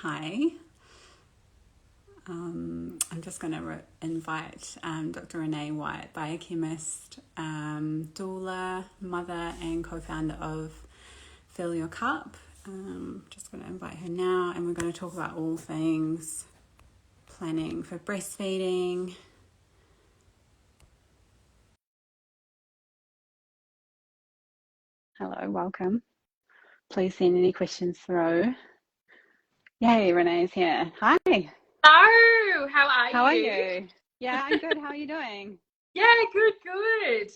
Hi. I'm just going to invite Dr. Renee White, biochemist, doula, mother, and co founder of Fill Your Cup. Just going to invite her now, and we're going to talk about all things planning for breastfeeding. Hello, welcome. Please send any questions through. Yay, Renee's here. Hi. Hello, how are How are you? you? Yeah, I'm good. How are you doing? Yeah, good.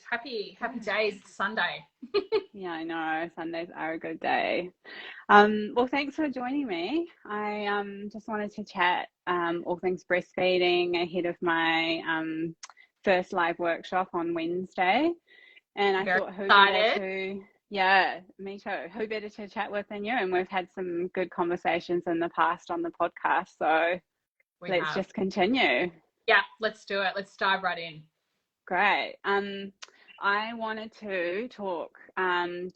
Happy Good. days. It's Sunday. Yeah, I know. Sundays are a good day. Well, thanks for joining me. I just wanted to chat all things breastfeeding ahead of my first live workshop on Wednesday. And I Very thought, who better excited. to, yeah, me too. Who better to chat with than you? And we've had some good conversations in the past on the podcast. So We let's have. just continue. Yeah, let's do it. Let's dive right in. Great. I wanted to talk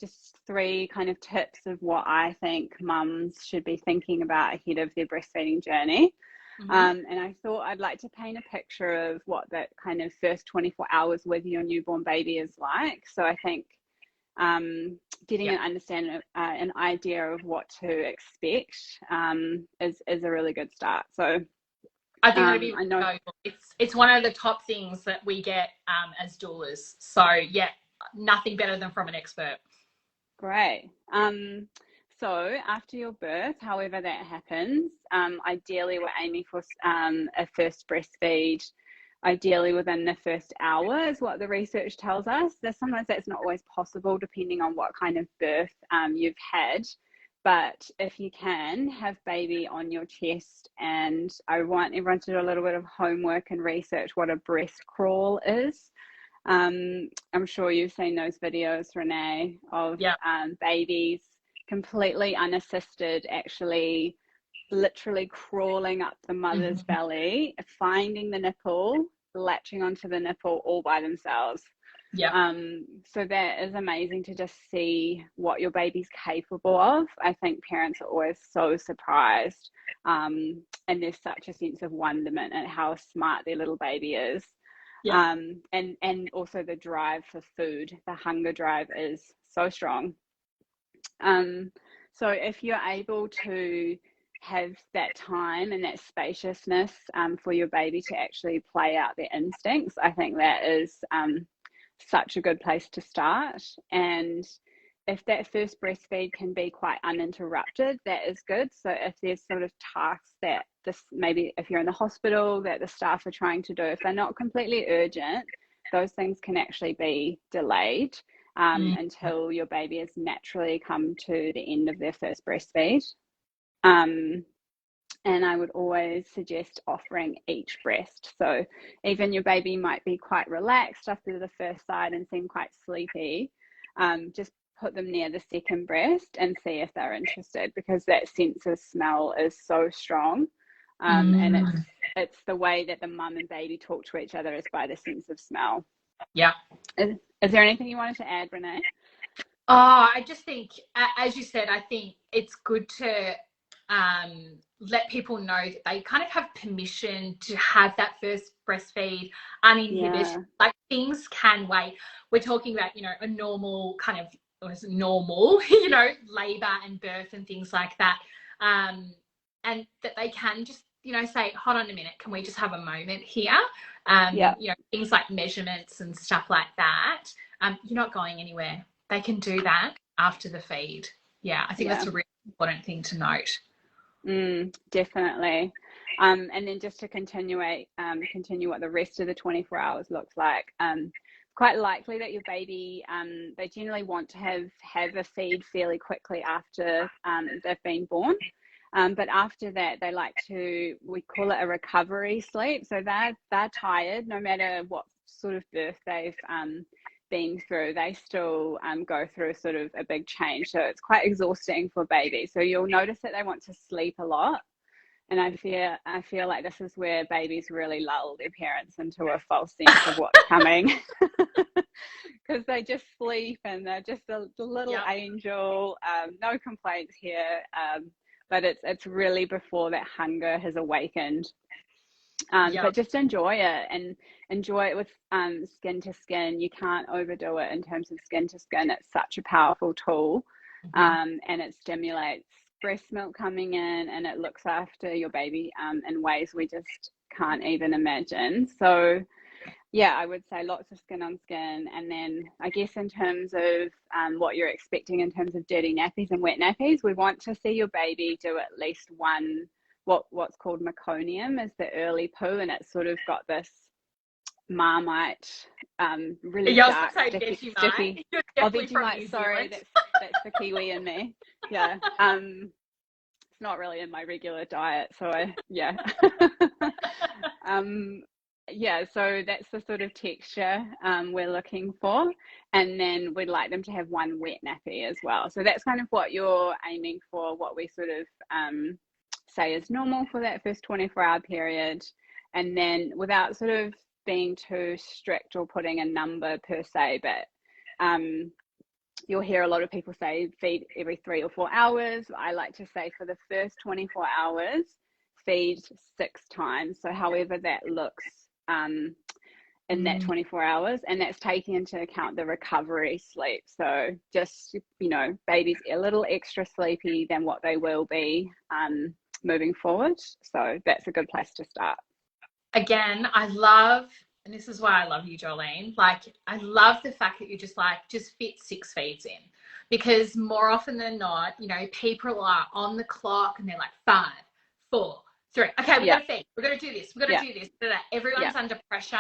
just three kind of tips of what I think mums should be thinking about ahead of their breastfeeding journey. Hmm. And I thought I'd like to paint a picture of what that kind of first 24 hours with your newborn baby is like. So I think um, getting Yeah, an understanding, an idea of what to expect is a really good start. So I think that'd be I know. valuable. It's one of the top things that we get as doulas. So yeah, nothing better than from an expert. Great. So after your birth, however that happens, ideally we're aiming for a first breastfeed, ideally within the first hour is what the research tells us. Sometimes that's not always possible depending on what kind of birth you've had. But if you can, have baby on your chest. And I want everyone to do a little bit of homework and research what a breast crawl is. I'm sure you've seen those videos, Renee, of Yeah. babies completely unassisted, actually literally crawling up the mother's Hmm. belly, finding the nipple, latching onto the nipple all by themselves. Yeah. So that is amazing to just see what your baby's capable of. I think parents are always so surprised. And there's such a sense of wonderment at how smart their little baby is. Yeah. And also the drive for food, the hunger drive is so strong. Um, so if you're able to have that time and that spaciousness for your baby to actually play out their instincts, I think that is such a good place to start. And if that first breastfeed can be quite uninterrupted, that is good. So if there's sort of tasks that this maybe if you're in the hospital that the staff are trying to do, if they're not completely urgent, those things can actually be delayed Mm. until your baby has naturally come to the end of their first breastfeed. Um, and I would always suggest offering each breast. So even your baby might be quite relaxed after the first side and seem quite sleepy. Just put them near the second breast and see if they're interested, because that sense of smell is so strong. And Mm. it's the way that the mum and baby talk to each other is by the sense of smell. Yeah. Is there anything you wanted to add, Renee? I just think, as you said, I think it's good to let people know that they kind of have permission to have that first breastfeed uninhibited. Yeah, Like things can wait. We're talking about, a normal kind of, or is it normal, labor and birth and things like that. And that they can just, say, hold on a minute, can we just have a moment here? yeah, Things like measurements and stuff like that. You're not going anywhere. They can do that after the feed. Yeah, I think yeah. that's a really important thing to note. Definitely. And then just to continue what the rest of the 24 hours looks like. Quite likely that your baby, they generally want to have a feed fairly quickly after they've been born. But after that, they like we call it a recovery sleep. So they're tired, no matter what sort of birth they've been through. They still go through sort of a big change. So it's quite exhausting for babies. So you'll notice that they want to sleep a lot. And I feel like this is where babies really lull their parents into a false sense of what's coming, because they just sleep and they're just a little Yeah. angel. No complaints here. but it's really before that hunger has awakened. Yeah. But just enjoy it, and enjoy it with skin to skin. You can't overdo it in terms of skin to skin. It's such a powerful tool, and it stimulates breast milk coming in, and it looks after your baby in ways we just can't even imagine. So yeah, I would say lots of skin on skin. And then I guess in terms of what you're expecting in terms of dirty nappies and wet nappies, we want to see your baby do at least one, what's called meconium, is the early poo, and it's sort of got this Marmite, really dark, sticky. Oh, Vegemite, sorry, that's the Kiwi in me. Yeah. It's not really in my regular diet, so yeah. Yeah, so that's the sort of texture we're looking for. And then we'd like them to have one wet nappy as well. So that's kind of what you're aiming for, what we sort of say is normal for that first 24-hour period. And then without sort of being too strict or putting a number per se, but you'll hear a lot of people say feed every 3 or 4 hours. I like to say for the first 24 hours, feed 6 times. So however that looks in that 24 hours, and that's taking into account the recovery sleep. So just, babies a little extra sleepy than what they will be moving forward. So that's a good place to start. Again, and this is why I love you, Jolene. Like, I love the fact that you just fit 6 feeds in, because more often than not, people are on the clock and they're like 5, 4, 3. Okay, we're going to feed. We're going to do this. We're going to do this. Everyone's under pressure.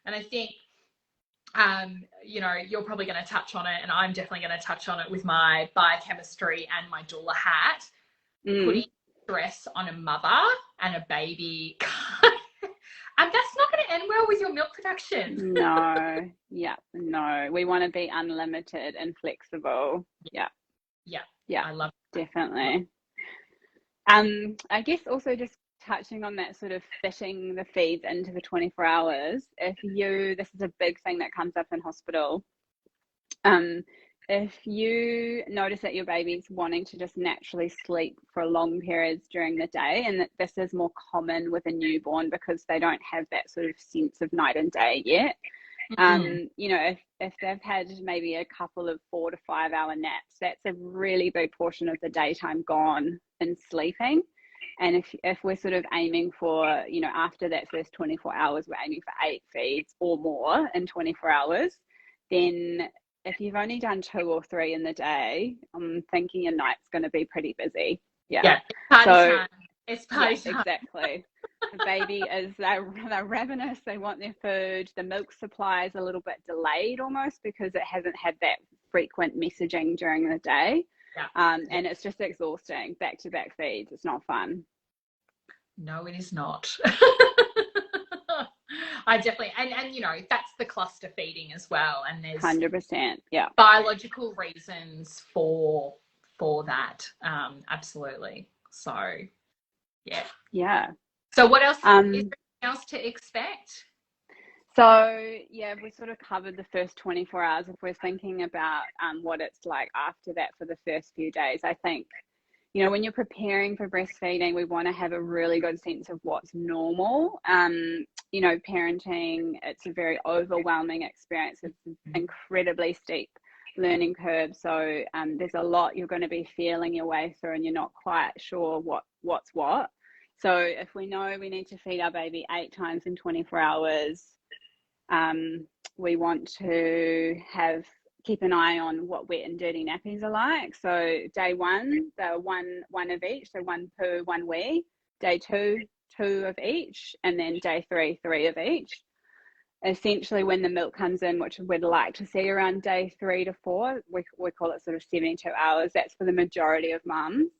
And I think, you're probably going to touch on it, and I'm definitely going to touch on it with my biochemistry and my doula hat. Putting stress on a mother and a baby, and that's not going to end well with your milk production. No. Yeah. No. We want to be unlimited and flexible. Yeah. I love it. Definitely. I guess also just touching on that sort of fitting the feeds into the 24 hours. This is a big thing that comes up in hospital. If you notice that your baby's wanting to just naturally sleep for long periods during the day, and that this is more common with a newborn because they don't have that sort of sense of night and day yet. If they've had maybe a couple of 4 to 5 hour naps, that's a really big portion of the daytime gone in sleeping. And if we're sort of aiming for, after that first 24 hours, we're aiming for 8 feeds or more in 24 hours, then if you've only done 2 or 3 in the day, I'm thinking your night's going to be pretty busy. Yeah. It's party time. Exactly. The baby they're ravenous. They want their food. The milk supply is a little bit delayed almost because it hasn't had that frequent messaging during the day. And it's just exhausting. Back-to-back feeds. It's not fun. No, it is not. I definitely, and that's the cluster feeding as well. And there's 100%. Yeah. Biological reasons for that. Absolutely. So, yeah. Yeah. So what else? Is there anything else to expect? So, yeah, we sort of covered the first 24 hours. If we're thinking about what it's like after that for the first few days, I think, when you're preparing for breastfeeding, we want to have a really good sense of what's normal. Parenting, it's a very overwhelming experience. It's an incredibly steep learning curve. So there's a lot you're going to be feeling your way through, and you're not quite sure what's what. So if we know we need to feed our baby 8 times in 24 hours, we want to keep an eye on what wet and dirty nappies are like. So day 1, they're one of each, so 1 poo, 1 wee. Day 2, 2 of each, and then day 3, 3 of each. Essentially, when the milk comes in, which we'd like to see around day 3 to 4, we call it sort of 72 hours. That's for the majority of mums.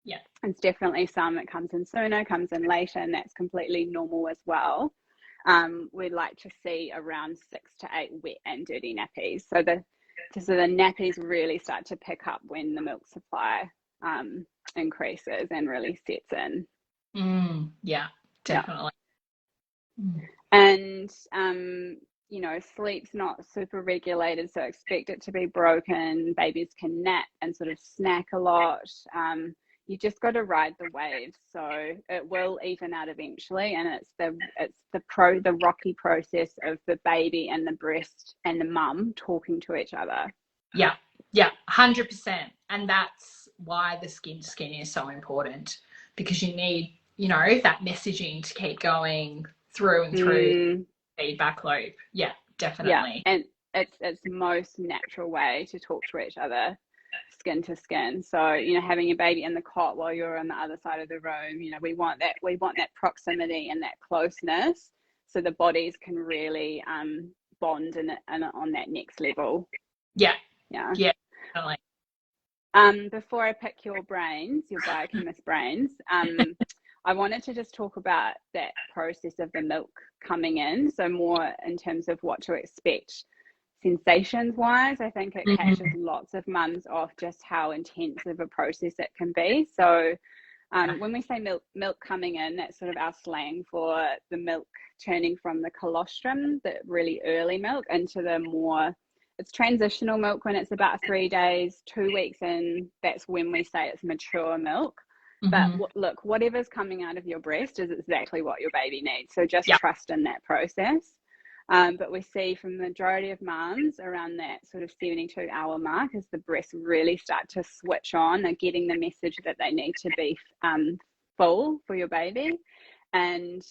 Yeah. It's definitely some that comes in sooner, comes in later, and that's completely normal as well. We'd like to see around 6 to 8 wet and dirty nappies. So the nappies really start to pick up when the milk supply increases and really sets in. Yeah, definitely. Yeah. And sleep's not super regulated, so expect it to be broken. Babies can nap and sort of snack a lot. you just got to ride the waves. So it will even out eventually, and it's the rocky process of the baby and the breast and the mum talking to each other. Yeah, 100%. And that's why the skin to skin is so important, because you need, you know, that messaging to keep going through and through the feedback loop. Yeah, definitely. Yeah, and it's the most natural way to talk to each other, skin to skin. So, you know, having your baby in the cot while you're on the other side of the room, you know, we want that proximity and that closeness, so the bodies can really bond and on that next level. Yeah, definitely. Before I pick your brains, your biochemist brains, I wanted to just talk about that process of the milk coming in. So more in terms of what to expect sensations wise. I think it catches lots of mums off just how intense of a process it can be. So when we say milk coming in, that's sort of our slang for the milk turning from the colostrum, the really early milk, into the more, it's transitional milk when it's about 3 days, 2 weeks in, that's when we say it's mature milk. But look, whatever's coming out of your breast is exactly what your baby needs. So just trust in that process. But we see from the majority of mums around that sort of 72-hour mark, as the breasts really start to switch on, they're getting the message that they need to be full for your baby. And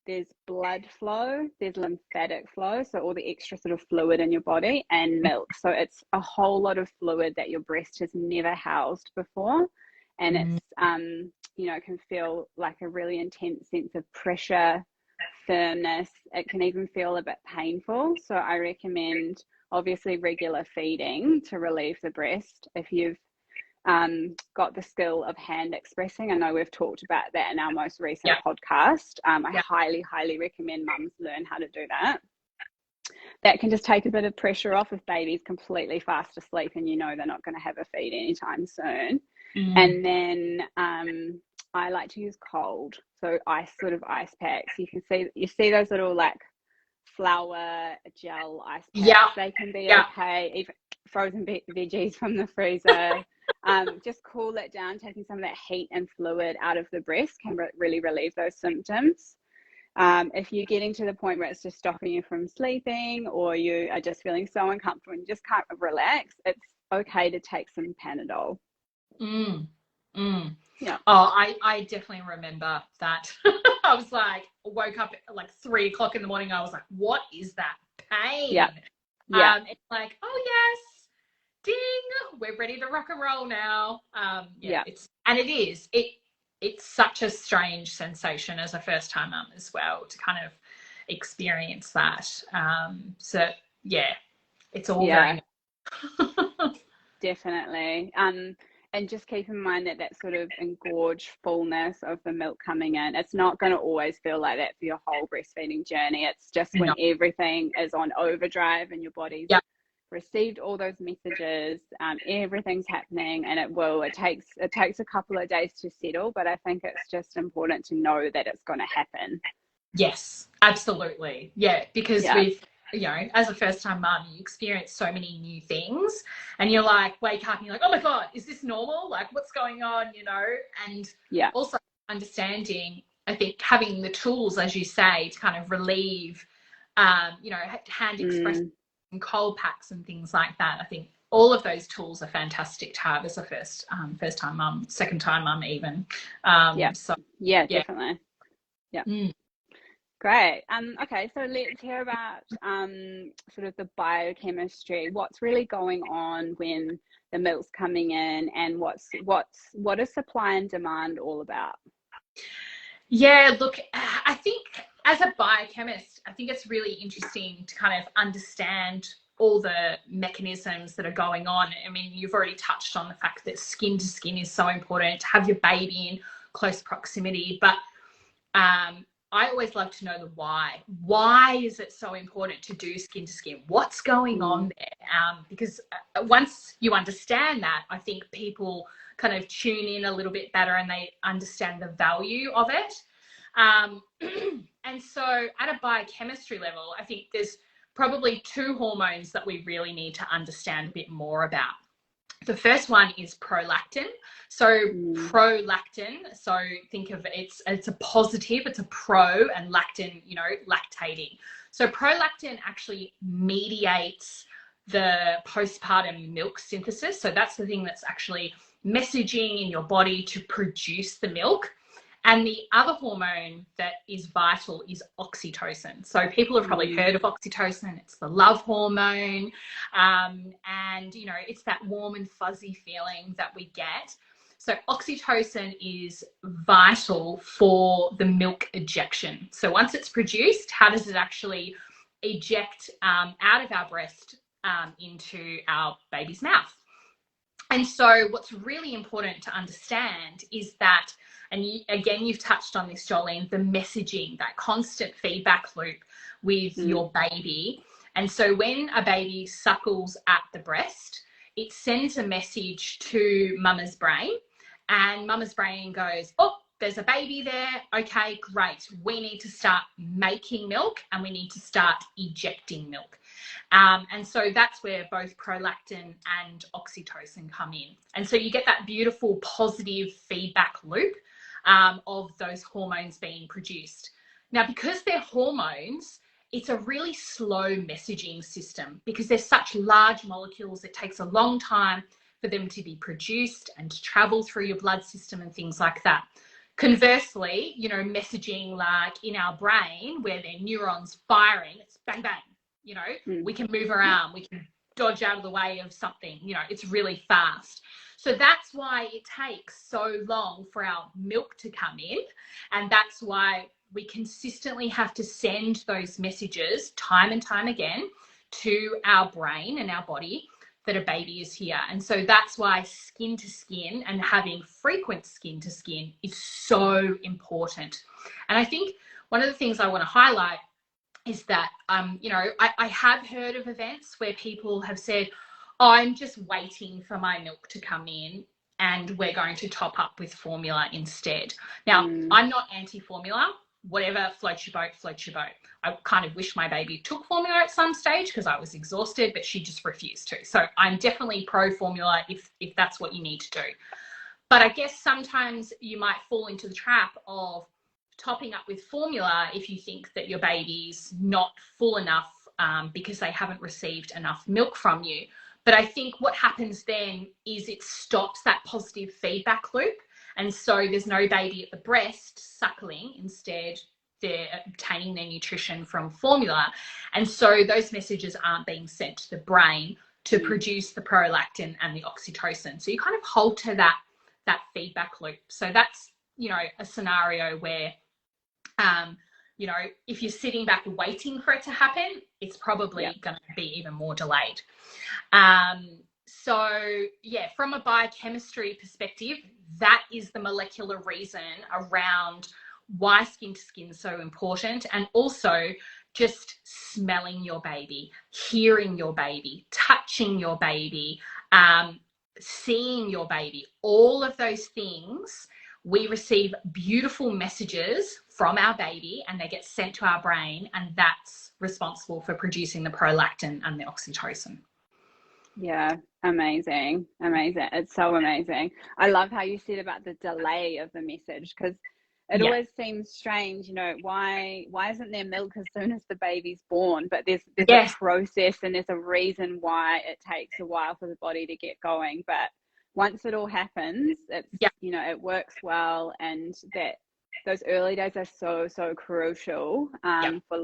there's blood flow, there's lymphatic flow, so all the extra sort of fluid in your body, and milk. So it's a whole lot of fluid that your breast has never housed before. And it's, you know, it can feel like a really intense sense of pressure, firmness. It can even feel a bit painful. So I recommend obviously regular feeding to relieve the breast. If you've got the skill of hand expressing, I know we've talked about that in our most recent podcast. I highly recommend mums learn how to do that. That can just take a bit of pressure off if baby's completely fast asleep and you know they're not going to have a feed anytime soon. And then I like to use cold, so ice packs. You see those little like flour gel ice packs. They can be okay. Even frozen veggies from the freezer. Just cool it down. Taking some of that heat and fluid out of the breast can really relieve those symptoms. If you're getting to the point where it's just stopping you from sleeping, or you are just feeling so uncomfortable and you just can't relax, it's okay to take some Panadol. Yeah. Oh, I definitely remember that. I was like, woke up at like 3 o'clock in the morning. I was like, what is that pain? It's like, oh yes, ding, we're ready to rock and roll now. It's such a strange sensation as a first time mum as well, to kind of experience that. So yeah, it's all very definitely. And just keep in mind that sort of engorged fullness of the milk coming in, it's not going to always feel like that for your whole breastfeeding journey. It's just when everything is on overdrive and your body's received all those messages, everything's happening, and it takes a couple of days to settle, but I think it's just important to know that it's going to happen. Yes, absolutely. Yeah, because with, you know, as a first time mum, you experience so many new things, and you're like, wake up and you're like, oh my God, is this normal? Like, what's going on, you know? And also understanding, I think, having the tools, as you say, to kind of relieve, you know, hand express and cold packs and things like that. I think all of those tools are fantastic to have as a first time mum, second time mum even. Definitely. Great. Okay, so let's hear about sort of the biochemistry. What's really going on when the milk's coming in, and what is supply and demand all about? Yeah, look, I think as a biochemist, I think it's really interesting to kind of understand all the mechanisms that are going on. I mean, you've already touched on the fact that skin to skin is so important, to have your baby in close proximity, but I always love to know the why. Why is it so important to do skin to skin? What's going on there? Because once you understand that, I think people kind of tune in a little bit better and they understand the value of it. And so at a biochemistry level, I think there's probably 2 hormones that we really need to understand a bit more about. The first one is prolactin. So prolactin, so think of it's a positive, it's a pro, and lactin, you know, lactating. So prolactin actually mediates the postpartum milk synthesis. So that's the thing that's actually messaging in your body to produce the milk. And the other hormone that is vital is oxytocin. So people have probably heard of oxytocin. It's the love hormone. And, you know, it's that warm and fuzzy feeling that we get. So oxytocin is vital for the milk ejection. So once it's produced, how does it actually eject out of our breast into our baby's mouth? And so what's really important to understand is that, and again, you've touched on this, Jolene, the messaging, that constant feedback loop with your baby. And so when a baby suckles at the breast, it sends a message to mama's brain, and mama's brain goes, oh, there's a baby there. Okay, great. We need to start making milk, and we need to start ejecting milk. And so that's where both prolactin and oxytocin come in. And so you get that beautiful positive feedback loop of those hormones being produced. Now, because they're hormones, it's a really slow messaging system because they're such large molecules. It takes a long time for them to be produced and to travel through your blood system and things like that. Conversely, you know, messaging like in our brain where there are neurons firing, it's bang, bang, you know, we can move around, we can dodge out of the way of something, you know, it's really fast. So that's why it takes so long for our milk to come in. And that's why we consistently have to send those messages time and time again to our brain and our body that a baby is here. And so that's why skin to skin and having frequent skin to skin is so important. And I think one of the things I want to highlight is that, you know, I have heard of events where people have said, oh, I'm just waiting for my milk to come in and we're going to top up with formula instead. Now, I'm not anti-formula. Whatever floats your boat, floats your boat. I kind of wish my baby took formula at some stage because I was exhausted, but she just refused to. So I'm definitely pro formula if that's what you need to do. But I guess sometimes you might fall into the trap of topping up with formula if you think that your baby's not full enough because they haven't received enough milk from you. But I think what happens then is it stops that positive feedback loop. And so there's no baby at the breast suckling. Instead, they're obtaining their nutrition from formula. And so those messages aren't being sent to the brain to produce the prolactin and the oxytocin. So you kind of halter that feedback loop. So that's, you know, a scenario where, you know, if you're sitting back waiting for it to happen, it's probably going to be even more delayed. So yeah, from a biochemistry perspective, that is the molecular reason around why skin to skin is so important. And also just smelling your baby, hearing your baby, touching your baby, seeing your baby, all of those things, we receive beautiful messages from our baby and they get sent to our brain, and that's responsible for producing the prolactin and the oxytocin. Yeah, amazing. It's so amazing. I love how you said about the delay of the message, because it always seems strange, you know, why isn't there milk as soon as the baby's born? But there's a process and there's a reason why it takes a while for the body to get going. But once it all happens, it's you know, it works well, and that those early days are so crucial for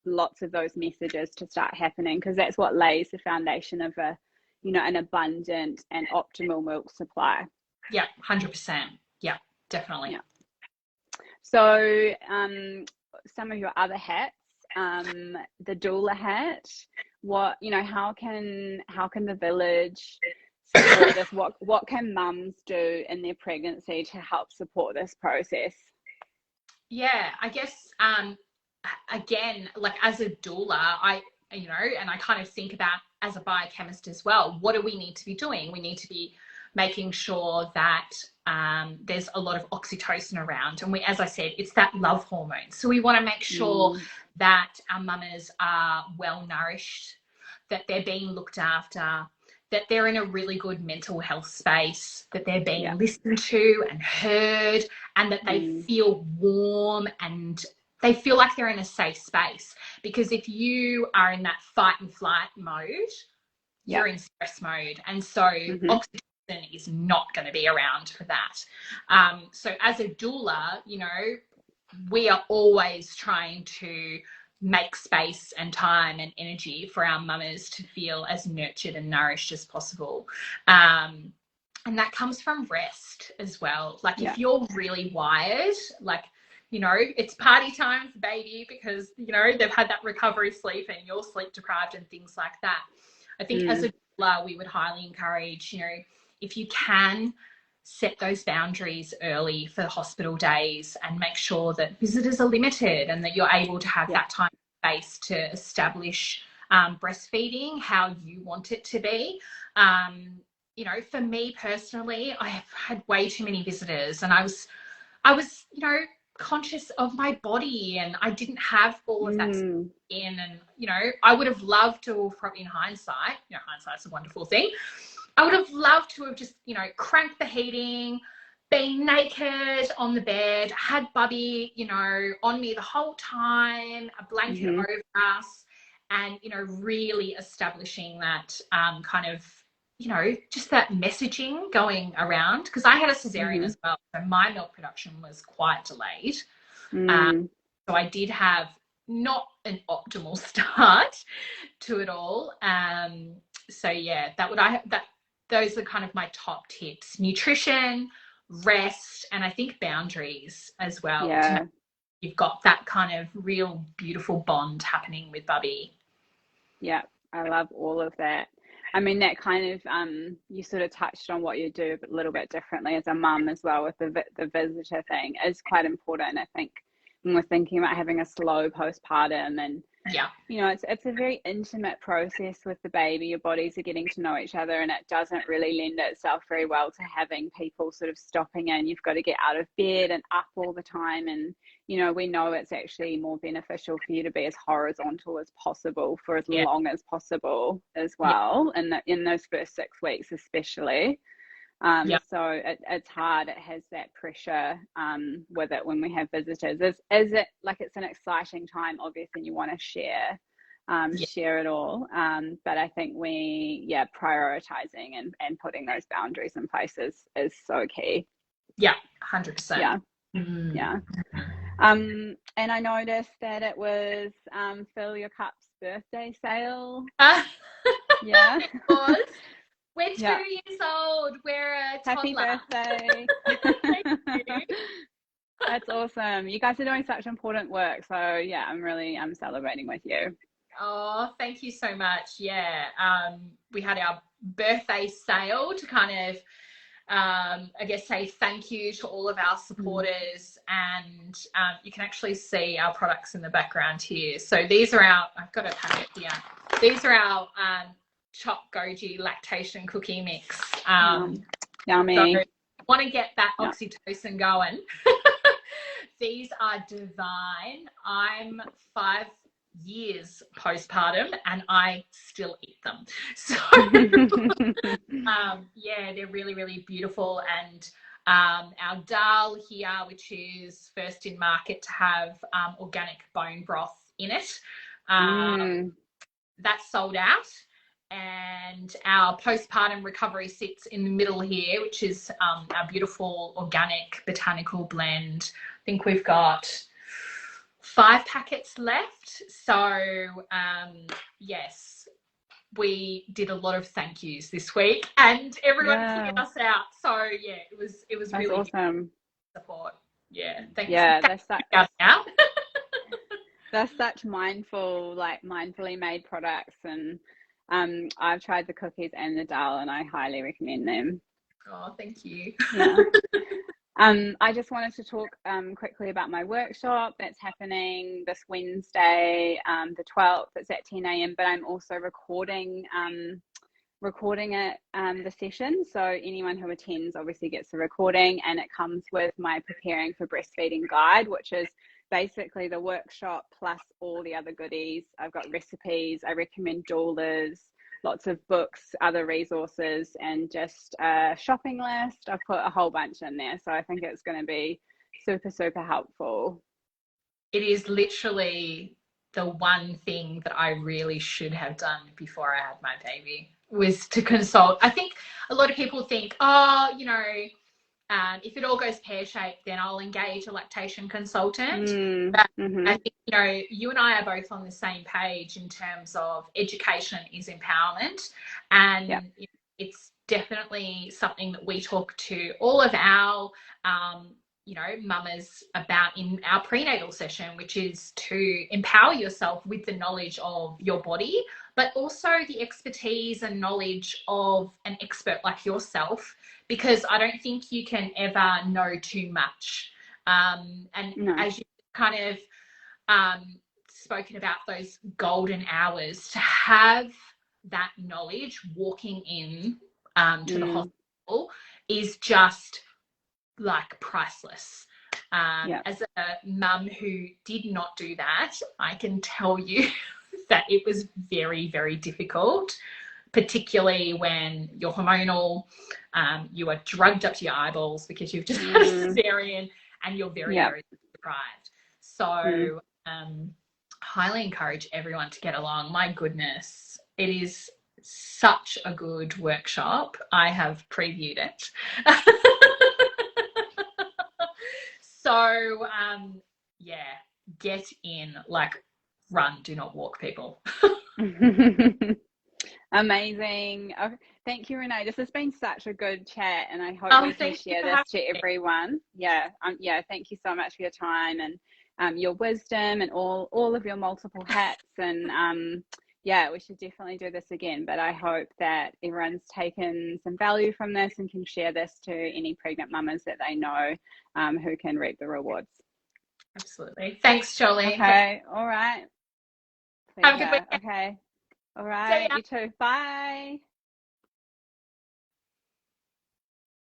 lots of those messages to start happening, because that's what lays the foundation of a, you know, an abundant and optimal milk supply. Yeah, 100%. Yeah, definitely. Yeah. So some of your other hats, the doula hat, what, you know, how can the village support this? What can mums do in their pregnancy to help support this process? Yeah, I guess again, like as a doula, you know, and I kind of think about as a biochemist as well, what do we need to be doing? We need to be making sure that there's a lot of oxytocin around. And as I said, it's that love hormone. So we want to make sure that our mamas are well nourished, that they're being looked after, that they're in a really good mental health space, that they're being Yeah. listened to and heard, and that they feel warm and they feel like they're in a safe space. Because if you are in that fight and flight mode, you're in stress mode. And so oxytocin is not going to be around for that. So as a doula, you know, we are always trying to make space and time and energy for our mamas to feel as nurtured and nourished as possible. And that comes from rest as well. Like if you're really wired, like, you know, it's party time for baby because, you know, they've had that recovery sleep and you're sleep deprived and things like that. I think as a doula, we would highly encourage, you know, if you can, set those boundaries early for the hospital days and make sure that visitors are limited and that you're able to have that time and space to establish breastfeeding how you want it to be. You know, for me personally, I have had way too many visitors, and I was, you know, conscious of my body, and I didn't have all of that in. And, you know, I would have loved to, in hindsight, you know, hindsight's a wonderful thing. I would have loved to have just, you know, cranked the heating, been naked on the bed, had Bubby, you know, on me the whole time, a blanket over us, and, you know, really establishing that kind of, you know, just that messaging going around. Because I had a cesarean as well, so my milk production was quite delayed. So I did have not an optimal start to it all. So yeah, those are kind of my top tips: nutrition, rest, and I think boundaries as well. Yeah. You've got that kind of real beautiful bond happening with Bubby. Yeah, I love all of that. I mean, that kind of, you sort of touched on what you do a little bit differently as a mum as well with the visitor thing is quite important, I think, when we're thinking about having a slow postpartum. And you know, it's a very intimate process with the baby. Your bodies are getting to know each other, and it doesn't really lend itself very well to having people sort of stopping in. You've got to get out of bed and up all the time, and you know, we know it's actually more beneficial for you to be as horizontal as possible for as long as possible as well, in those first 6 weeks especially. So it's hard. It has that pressure with it when we have visitors. Is it like, it's an exciting time, obviously, and you want to share it all. But I think prioritizing and putting those boundaries in place is so key. Yeah, 100%. Yeah. And I noticed that it was Fill Your Cup's birthday sale. Yeah. It was. We're 2 years old. We're a toddler. Happy birthday. Thank you. That's awesome. You guys are doing such important work. So yeah, I'm celebrating with you. Oh, thank you so much. Yeah. We had our birthday sale to kind of, I guess, say thank you to all of our supporters. And you can actually see our products in the background here. So these are I've got a packet here. These are our chopped goji lactation cookie mix. Yummy. So want to get that oxytocin going. These are divine. I'm 5 years postpartum and I still eat them. So they're really, really beautiful. And our dal here, which is first in market to have organic bone broth in it, that's sold out. And our postpartum recovery sits in the middle here, which is our beautiful organic botanical blend. I think we've got 5 packets left. So yes, we did a lot of thank yous this week, and everyone figured us out. So yeah, it was that's really awesome support. Yeah, thank you. That's such mindfully made products, and I've tried the cookies and the dal, and I highly recommend them. Oh, thank you. Yeah. I just wanted to talk quickly about my workshop that's happening this Wednesday, the 12th. It's at 10 a.m. But I'm also recording it, the session. So anyone who attends obviously gets the recording, and it comes with my Preparing for Breastfeeding guide, which is basically the workshop plus all the other goodies. I've got recipes. I recommend doulas. lots of books, other resources, and just a shopping list. I've put a whole bunch in there, so I think it's going to be super, super helpful. It is literally the one thing that I really should have done before I had my baby, was to consult. I think a lot of people think, oh, you know, if it all goes pear-shaped, then I'll engage a lactation consultant. But I think, you know, you and I are both on the same page in terms of education is empowerment. And it's definitely something that we talk to all of our, you know, mamas about in our prenatal session, which is to empower yourself with the knowledge of your body, but also the expertise and knowledge of an expert like yourself, because I don't think you can ever know too much. As you kind of spoken about those golden hours, to have that knowledge walking in to the hospital is just like priceless. As a mum who did not do that, I can tell you that it was very, very difficult, particularly when you're hormonal, you are drugged up to your eyeballs because you've just had a cesarean and you're very, very deprived. So highly encourage everyone to get along. My goodness, it is such a good workshop. I have previewed it. So, get in, like, run, do not walk, people. Amazing. Oh, thank you, Renee. This has been such a good chat, and I hope we can share this to everyone. Thank you so much for your time and your wisdom and all of your multiple hats. And we should definitely do this again. But I hope that everyone's taken some value from this and can share this to any pregnant mamas that they know who can reap the rewards. Absolutely. Thanks, Jolie. Okay. All right. Have a good weekend. Okay. All right. You too. Bye.